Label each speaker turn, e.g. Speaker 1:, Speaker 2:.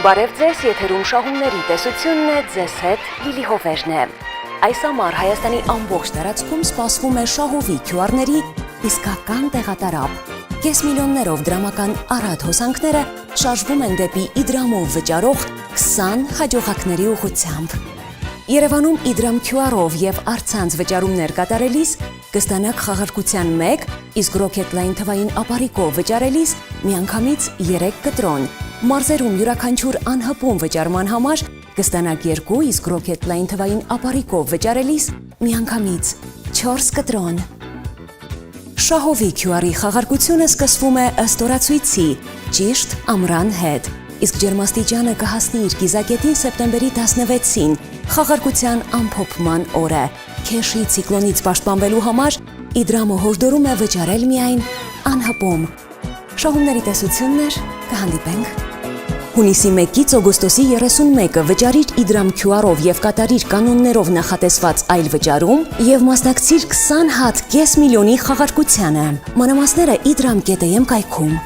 Speaker 1: Բարև ձեզ, եթերում շահումների տեսությունն է, ձեզ հետ Լիլի Հովերն է։ Այս ամառ Հայաստանի ամբողջ տարածքում սպասվում է շահովի QR-ների իսկական տեղատարապ։ Կես միլիոններով դրամական առատ հոսանքները շարժվում են դեպի Իդրամով վճարող 20 հաջողակների ուղղությամբ։ Երևանում Իդրամ QR-ով և առցանց վճարումներ կատարելիս կստանաք խաղարկության 1, իսկ Rocketline թվային ապարիկով վճարելիս միանգամից 3 կտրոն։ Մարզերում յուրաքանչյուր անհպում վճարման համար կստանաք 2, իսկ Rocketline թվային ապարիկով վճարելիս միանգամից 4 կտրոն։ Շահովի QR-ի խաղարկությունը սկսվում է ըստ օրացույցի, ճիշտ ամռան հետ, իսկ ջերմաստիճանը կհասնի իր կիզակետին սեպտեմբերի 16-ին, խաղարկության ամփոփման օրը։ Քեշի ցիկլոնից պաշտպանվելու համար Իդրամը հորդորում է վճարել միայն անհպում։ Շահումների տեսությունն էր, կհանդիպենք։ Հունիսի 1-ից օգոստոսի 31-ը վճարիր Իդրամ QR-ով և կատարիր կանոններով նախատեսված այլ վճարում և մասնակցիր 20 հատ կես միլիոնի խաղարկությանը։ Մանրամասները idram.am կայքում։